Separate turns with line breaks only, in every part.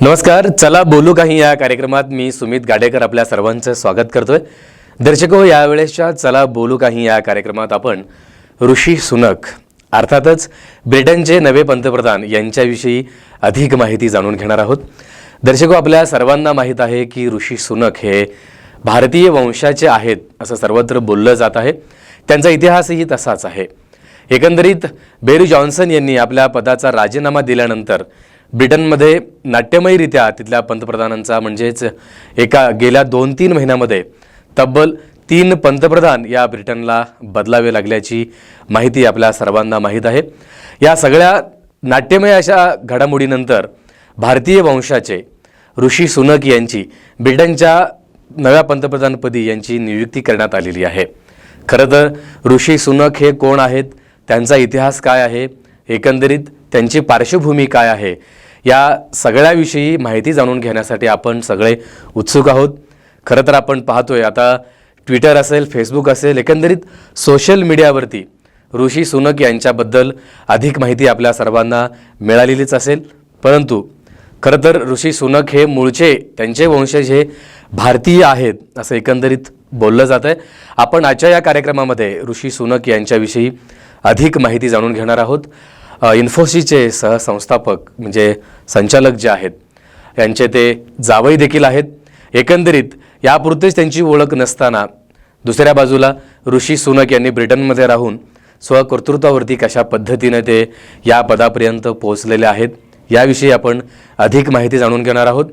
नमस्कार, चला बोलू काही या कार्यक्रमात मी सुमित गाडेकर आपल्या सर्वांचं स्वागत करतोय. दर्शको, यावेळेसच्या चला बोलू काही या कार्यक्रमात आपण ऋषी सुनक अर्थातच ब्रिटनचे नवे पंतप्रधान यांच्याविषयी अधिक माहिती जाणून घेणार आहोत. दर्शको, आपल्या सर्वांना माहीत आहे की ऋषी सुनक हे भारतीय वंशाचे आहेत असं सर्वत्र बोललं जात आहे. त्यांचा इतिहासही तसाच आहे. एकंदरीत बोरिस जॉन्सन यांनी आपल्या पदाचा राजीनामा दिल्यानंतर ब्रिटनमध्ये नाट्यमयरित्या तिथल्या पंतप्रधानांचा म्हणजेच गेल्या 2-3 महिन्यामध्ये तब्बल 3 पंतप्रधान या ब्रिटनला बदलावे लागल्याची माहिती आपल्या सर्वांना माहीत आहे. या सगळ्या नाट्यमय अशा घडामोडीनंतर भारतीय वंशाचे ऋषी सुनक यांची ब्रिटनच्या नव्या पंतप्रधानपदी यांची नियुक्ती करण्यात आलेली आहे. खरं तर ऋषी सुनक हे कोण आहेत, त्यांचा इतिहास काय आहे, एकंदरीत त्यांची पार्श्वभूमी काय आहे, या सगळ्याविषयी माहिती जाणून घेण्यासाठी आपण सगळे उत्सुक आहोत. खरं तर आपण पाहतोय आता ट्विटर असेल, फेसबुक असेल, एकंदरीत सोशल मीडियावरती ऋषी सुनक यांच्याबद्दल अधिक माहिती आपल्या सर्वांना मिळालेलीच असेल. परंतु खरं तर ऋषी सुनक हे मूळचे त्यांचे वंशज हे भारतीय आहेत असं एकंदरीत बोललं जात आहे. आपण आजच्या या कार्यक्रमामध्ये ऋषी सुनक यांच्याविषयी अधिक माहिती जाणून घेणार आहोत. इन्फोसिसचे सहसंस्थापक म्हणजे संचालक जे आहेत यांचे ते जावई देखील आहेत. एकंदरीत यापुरतेच त्यांची ओळख नसताना दुसऱ्या बाजूला ऋषी सुनक यांनी ब्रिटनमध्ये राहून स्वकर्तृत्वावरती कशा पद्धतीने ते या पदापर्यंत पोहोचलेले आहेत याविषयी आपण अधिक माहिती जाणून घेणार आहोत.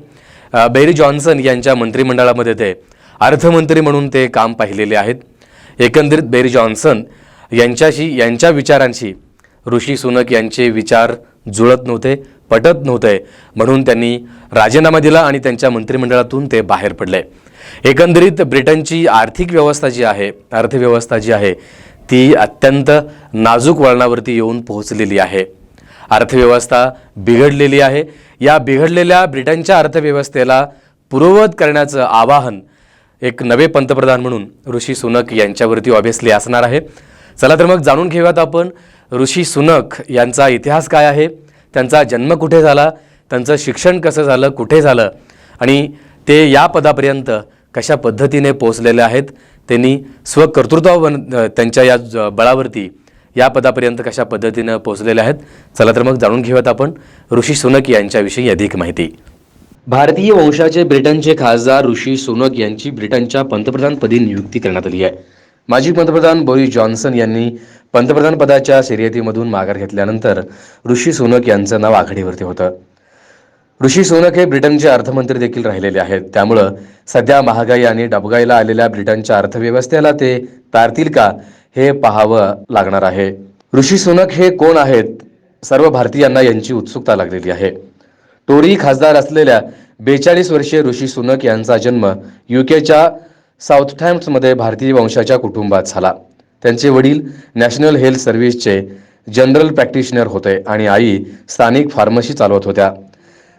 बोरिस जॉन्सन यांच्या मंत्रिमंडळामध्ये ते अर्थमंत्री म्हणून ते काम पाहिलेले आहेत. एकंदरीत बोरिस जॉन्सन यांच्या विचारांशी ऋषी सुनक यांचे विचार जुळत नव्हते, पटत नव्हते, म्हणून त्यांनी राजीनामा दिला आणि त्यांच्या मंत्रिमंडळातून ते बाहेर पडले. एकंदरीत ब्रिटनची अर्थव्यवस्था जी आहे ती अत्यंत नाजूक वळणावरती येऊन पोहोचलेली आहे. अर्थव्यवस्था बिघडलेली आहे. या बिघडलेल्या ब्रिटनच्या अर्थव्यवस्थेला पूर्ववत करण्याचं आवाहन एक नवे पंतप्रधान म्हणून ऋषी सुनक यांच्यावरती ऑब्व्हियसली असणार आहे. चला तर मग जाणून घेऊयात आपण ऋषी सुनक यांचा इतिहास काय आहे, त्यांचा जन्म कुठे झाला, त्यांचं शिक्षण कसं झालं, कुठे झालं आणि ते या पदापर्यंत कशा पद्धतीने पोहोचलेले आहेत, त्यांनी स्वकर्तृत्व त्यांच्या या बळावरती या पदापर्यंत कशा पद्धतीनं पोहोचलेले आहेत. चला तर मग जाणून घेऊयात आपण ऋषी सुनक यांच्याविषयी अधिक माहिती. भारतीय वंशाचे ब्रिटनचे खासदार ऋषी सुनक यांची ब्रिटनच्या पंतप्रधानपदी नियुक्ती करण्यात आली आहे. माजी पंतप्रधान बोरिस जॉन्सन यांनी पंतप्रधान पदाच्या शर्यतीमधून माघार घेतल्यानंतर ऋषी सुनक यांचं नाव आघाडीवरती होतं. ऋषी सुनक हे ब्रिटनचे अर्थमंत्री देखील राहिलेले आहेत. त्यामुळं सध्या महागाई आणि डबघाईला आलेल्या ब्रिटनच्या अर्थव्यवस्थेला ते तारतील का हे पाहावं लागणार आहे. ऋषी सुनक हे कोण आहेत, सर्व भारतीयांना यांची उत्सुकता लागलेली आहे. टोरी खासदार असलेल्या 42 वर्षीय ऋषी सुनक यांचा जन्म युकेच्या साऊथहॅम्प्टनमध्ये भारतीय वंशाच्या कुटुंबात झाला. त्यांचे वडील नॅशनल हेल्थ सर्व्हिसचे जनरल प्रॅक्टिशनर होते आणि आई स्थानिक फार्मसी चालवत होत्या.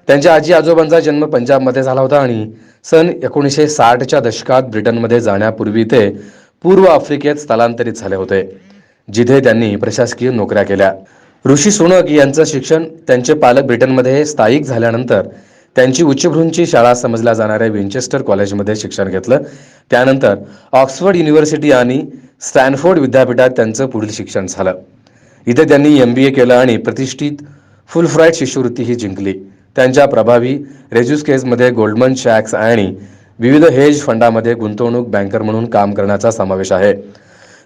त्यांच्या आजी आजोबांचा जन्म पंजाबमध्ये झाला होता आणि सन 1960च्या दशकात ब्रिटनमध्ये जाण्यापूर्वी ते पूर्व आफ्रिकेत स्थलांतरित झाले होते, जिथे त्यांनी प्रशासकीय नोकऱ्या केल्या. ऋषी सुनक यांचं शिक्षण त्यांचे पालक ब्रिटनमध्ये स्थायिक झाल्यानंतर त्यांची उच्चभ्रूंची शाळा समजल्या जाणाऱ्या विंचेस्टर कॉलेजमध्ये शिक्षण घेतलं. त्यानंतर ऑक्सफर्ड युनिव्हर्सिटी आणि स्टॅनफोर्ड विद्यापीठात त्यांचं पुढील शिक्षण झालं. इथे त्यांनी MBA केलं आणि प्रतिष्ठित फुलब्राईट शिष्यवृत्तीही जिंकली. त्यांच्या प्रभावी रेज्युकेजमध्ये गोल्डमन सॅक्स आणि विविध हेज फंडामध्ये गुंतवणूक बँकर म्हणून काम करण्याचा समावेश आहे.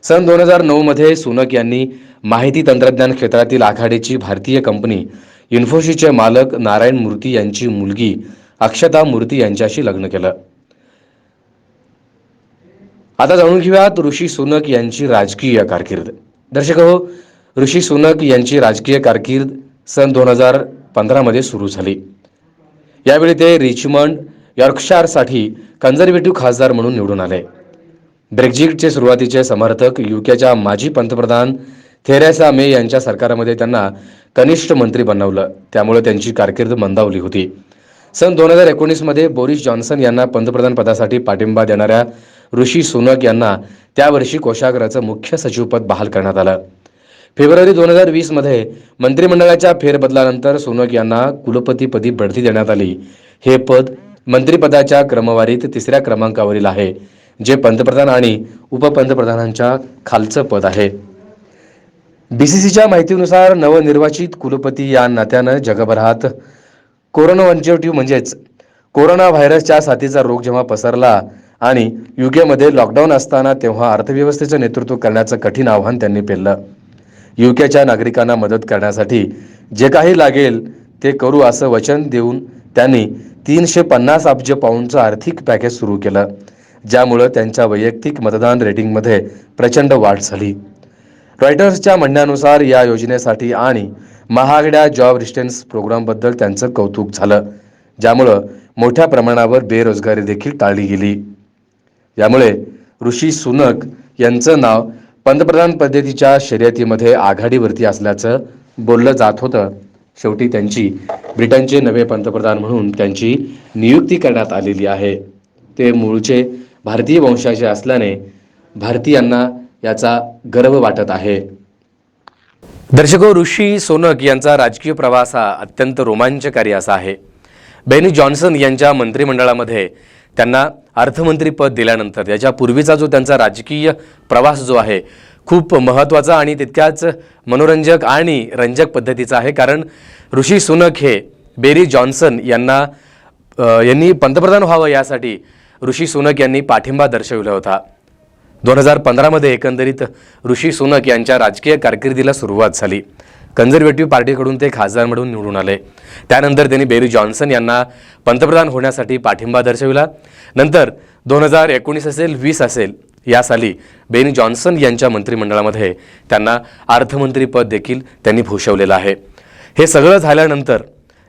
सन 2009 मध्ये सुनक यांनी माहिती तंत्रज्ञान क्षेत्रातील आघाडीची भारतीय कंपनी इन्फोसिसचे मालक नारायण मूर्ती यांची मुलगी अक्षता मूर्ती यांच्याशी लग्न केलं. आता जाणून घेऊयात ऋषी सुनक यांची राजकीय कारकीर्द. दर्शक हो, ऋषी सुनक यांची राजकीय कारकीर्द सन 2015 मध्ये सुरू झाली. यावेळी ते रिचमंड यॉर्कशायरसाठी कन्झर्वेटिव्ह खासदार म्हणून निवडून आले. ब्रेक्झिटचे सुरुवातीचे समर्थक युकेच्या माजी पंतप्रधान थेरेसा मे यांच्या सरकारमध्ये त्यांना कनिष्ठ मंत्री बनवलं, त्यामुळे त्यांची कारकीर्द मंदावली होती. सन 2019 मध्ये बोरिस जॉन्सन यांना पंतप्रधान पदासाठी पाठिंबा देणाऱ्या ऋषी सुनक यांना त्यावर्षी कोषागाराचं मुख्य सचिवपद बहाल करण्यात आलं. फेब्रुवारी 2020 मध्ये मंत्रिमंडळाच्या फेरबदलानंतर सोनक यांना कुलपतीपदी बढती देण्यात आली. हे पद मंत्रिपदाच्या क्रमवारीत 3ऱ्या क्रमांकावरील आहे, जे पंतप्रधान आणि उपपंतप्रधानांच्या खालचं पद आहे. बीसीसीच्या माहितीनुसार नवनिर्वाचित कुलपती या नात्यानं जगभरात म्हणजेच कोरोना व्हायरसच्या साथीचा रोग जेव्हा पसरला आणि यूकेमध्ये लॉकडाऊन असताना तेव्हा अर्थव्यवस्थेचं नेतृत्व करण्याचं कठीण आव्हान त्यांनी पेललं. यूकेच्या नागरिकांना मदत करण्यासाठी जे काही लागेल ते करू असं वचन देऊन त्यांनी 350 अब्ज पाऊंडचं आर्थिक पॅकेज सुरू केलं, ज्यामुळं त्यांच्या वैयक्तिक मतदान रेटिंगमध्ये प्रचंड वाढ झाली. रॉयटर्सच्या म्हणण्यानुसार या योजनेसाठी आणि महागड्या जॉब रिस्टेन्स प्रोग्रामबद्दल त्यांचं कौतुक झालं, ज्यामुळं मोठ्या प्रमाणावर बेरोजगारी देखील टाळली गेली. यामुळे ऋषी सुनक यांचं नाव पंतप्रधान पद्धतीच्या शर्यतीमध्ये आघाडीवरती असल्याचं बोललं जात होतं. शेवटी त्यांची ब्रिटनचे नवे पंतप्रधान म्हणून त्यांची नियुक्ती करण्यात आलेली आहे. ते मूळचे भारतीय वंशाचे असल्याने भारतीयांना याचा गर्व वाटत आहे. दर्शको, ऋषी सुनक यांचा राजकीय प्रवास हा अत्यंत रोमांचकारी असा आहे. बोरिस जॉन्सन यांच्या मंत्रिमंडळामध्ये त्यांना अर्थमंत्रीपद दिल्यानंतर याच्या पूर्वीचा जो त्यांचा राजकीय प्रवास जो आहे खूप महत्त्वाचा आणि तितक्याच मनोरंजक आणि रंजक पद्धतीचा आहे. कारण ऋषी सुनक हे बोरिस जॉन्सन यांनी पंतप्रधान व्हावं यासाठी ऋषी सुनक यांनी पाठिंबा दर्शविला होता. 2015 मध्ये एकंदरीत ऋषी सुनक यांच्या राजकीय कारकिर्दीला सुरुवात झाली. कन्झर्वेटिव्ह पार्टीकडून ते खासदार म्हणून निवडून आले. त्यानंतर त्यांनी बोरिस जॉन्सन यांना पंतप्रधान होण्यासाठी पाठिंबा दर्शविला. नंतर 2019 असेल 20 असेल या साली बोरिस जॉन्सन यांच्या मंत्रिमंडळामध्ये त्यांना अर्थमंत्रीपद देखील त्यांनी भूषवलेलं आहे. हे सगळं झाल्यानंतर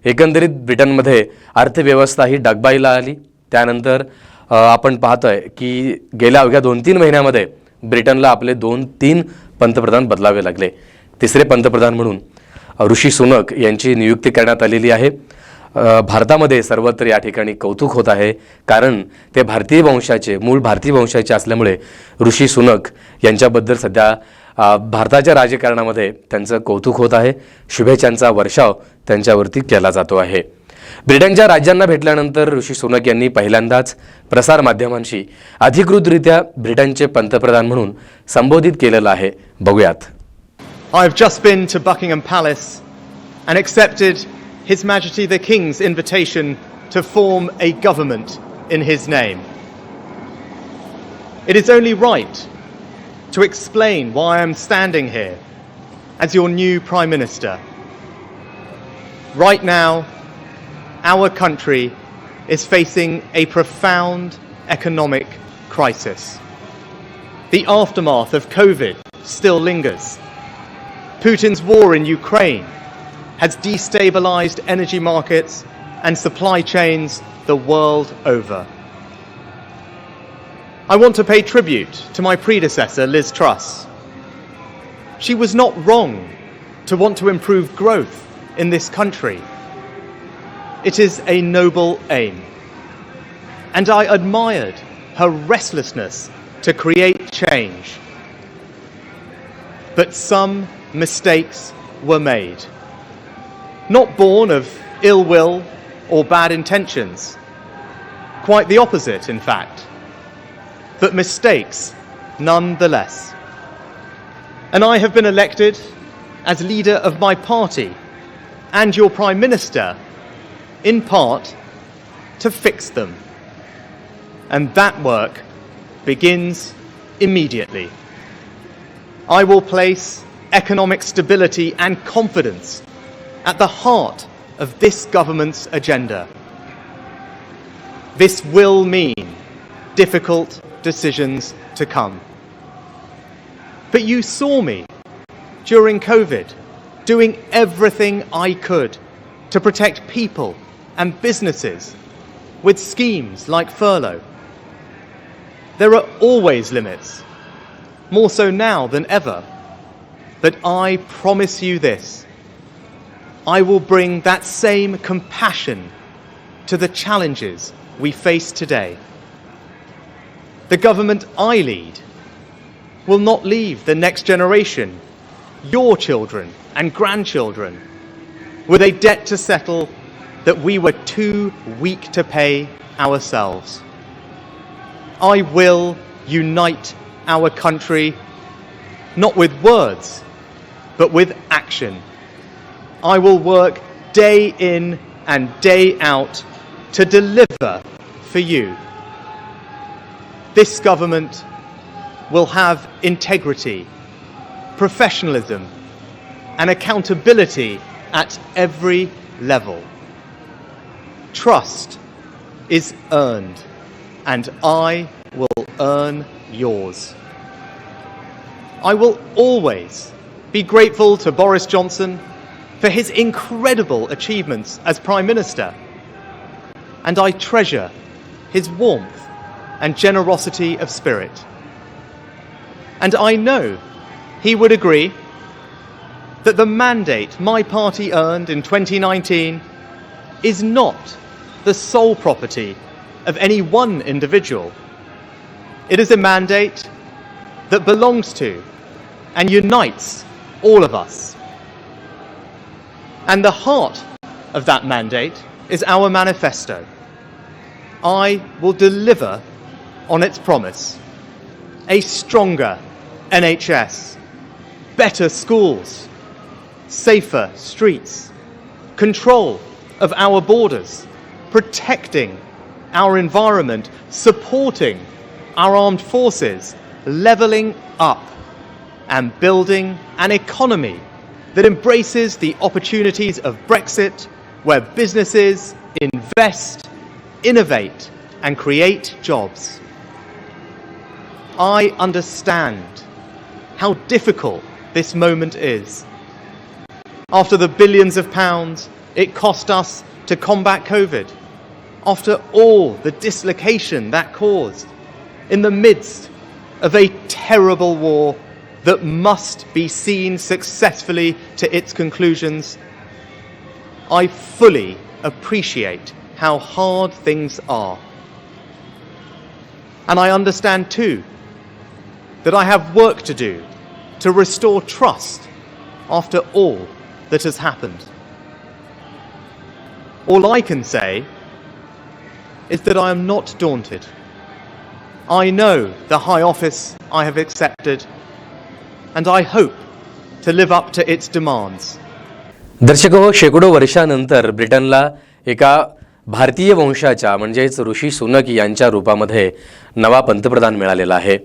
एकंदरीत ब्रिटनमध्ये अर्थव्यवस्था ही डगबाईला आली. त्यानंतर आपण पाहतोय की गेल्या अवघ्या 2-3 महिन्यामध्ये ब्रिटनला आपले 2-3 पंतप्रधान बदलावे लागले. 3रे पंतप्रधान म्हणून ऋषी सुनक यांची नियुक्ती करण्यात आलेली आहे. भारतामध्ये सर्वत्र या ठिकाणी कौतुक होत आहे, कारण ते मूळ भारतीय वंशाचे असल्यामुळे ऋषी सुनक यांच्याबद्दल सध्या भारताच्या राजकारणामध्ये त्यांचं कौतुक होत आहे. शुभेच्छांचा वर्षाव त्यांच्यावरती केला जातो आहे. ब्रिटनच्या राज्यांना भेटल्यानंतर ऋषी सुनक यांनी पहिल्यांदाच प्रसारमाध्यमांशी अधिकृतरित्या ब्रिटनचे पंतप्रधान म्हणून संबोधित केलेलं आहे. बघूयात.
I have just been to Buckingham Palace and accepted His Majesty the King's invitation to form a government in his name. It is only right to explain why I am standing here as your new Prime Minister. Right now, our country is facing a profound economic crisis. The aftermath of COVID still lingers. Putin's war in Ukraine has destabilized energy markets and supply chains the world over. I want to pay tribute to my predecessor, Liz Truss. She was not wrong to want to improve growth in this country. It is a noble aim. And I admired her restlessness to create change. But some mistakes were made. Not born of ill will or bad intentions. Quite the opposite, in fact. But mistakes nonetheless. And I have been elected as leader of my party and your Prime Minister, in part, to fix them. And that work begins immediately. I will place economic stability and confidence at the heart of this government's agenda. This will mean difficult decisions to come. But you saw me during COVID doing everything I could to protect people and businesses with schemes like furlough. There are always limits, more so now than ever. But I promise you this, I will bring that same compassion to the challenges we face today. The government I lead will not leave the next generation your children and grandchildren with a debt to settle that we were too weak to pay ourselves. I will unite our country, not with words, but with action. I will work day in and day out to deliver for you. This government will have integrity, professionalism, and accountability at every level. Trust is earned, and I will earn yours. I will always be grateful to Boris Johnson for his incredible achievements as Prime Minister, and I treasure his warmth and generosity of spirit. And I know he would agree that the mandate my party earned in 2019 is not the sole property of any one individual. It is a mandate that belongs to and unites all of us. And the heart of that mandate is our manifesto. I will deliver on its promise: a stronger NHS, better schools, safer streets, control of our borders, protecting our environment, supporting our armed forces, levelling up and building an economy that embraces the opportunities of Brexit, where businesses invest, innovate and create jobs. I understand how difficult this moment is. After the billions of pounds it cost us to combat COVID, after all the dislocation that caused, in the midst of a terrible war that must be seen successfully to its conclusions, I fully appreciate how hard things are. And I understand too that I have work to do to restore trust after all that has happened. All I can say is that I am not daunted. I know the high office I have accepted, and I hope to live up to its demands.
दर्शको, शेकडो वर्षानंतर ब्रिटनला एका भारतीय वंशाच्या म्हणजेच ऋषी सुनक यांच्या रूपामध्ये नवा पंतप्रधान मिळालेला आहे.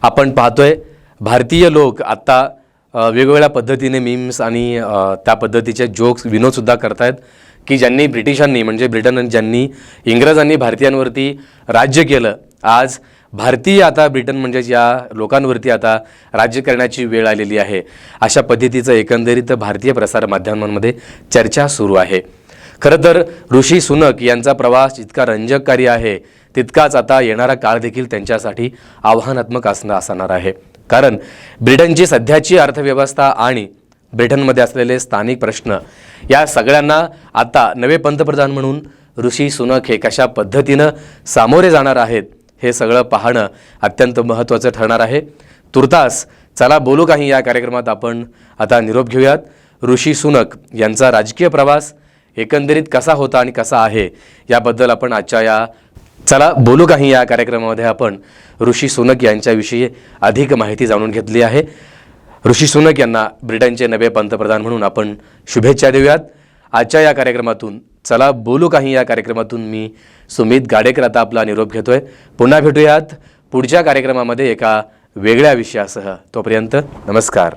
आपण पाहतोय भारतीय लोक आता वेगवेगळ्या पद्धतीने मीम्स आणि त्या पद्धतीचे जोक्स विनोदसुद्धा करतायत की ज्यांनी ब्रिटिशांनी म्हणजे ब्रिटन ज्यांनी इंग्रजांनी भारतीयांवरती राज्य केलं, आज भारतीय आता ब्रिटन म्हणजेच या लोकांवरती आता राज्य करण्याची वेळ आलेली आहे. अशा पद्धतीचं एकंदरीत भारतीय प्रसारमाध्यमांमध्ये चर्चा सुरू आहे. खरं तर ऋषी सुनक यांचा प्रवास जितका रंजककारी आहे तितकाच आता येणारा काळ देखील त्यांच्यासाठी आव्हानात्मक असणार आहे. कारण ब्रिटनची सध्याची अर्थव्यवस्था आणि ब्रिटनमध्ये असलेले स्थानिक प्रश्न या सगळ्यांना आता नवे पंतप्रधान म्हणून ऋषी सुनक हे कशा पद्धतीनं सामोरे जाणार आहेत हे सगळं पाहणं अत्यंत महत्त्वाचं ठरणार आहे. तुर्तास चला बोलू काही या कार्यक्रमात आपण आता निरोप घेऊयात. ऋषी सुनक यांचा राजकीय प्रवास एकंदरीत कसा होता आणि कसा आहे याबद्दल आपण आजच्या या चला बोलू काही या कार्यक्रमामध्ये आपण ऋषी सुनक यांच्याविषयी अधिक माहिती जाणून घेतली आहे. ऋषी सुनक यांना ब्रिटनचे नवे पंतप्रधान म्हणून आपण शुभेच्छा देऊयात. आजच्या या कार्यक्रमातून चला बोलू काही या कार्यक्रमातून मी सुमित गाडेकर आता आपला निरोप घेतोय. पुन्हा भेटूयात पुढच्या कार्यक्रमामध्ये एका वेगळ्या विषयासह. तोपर्यंत नमस्कार.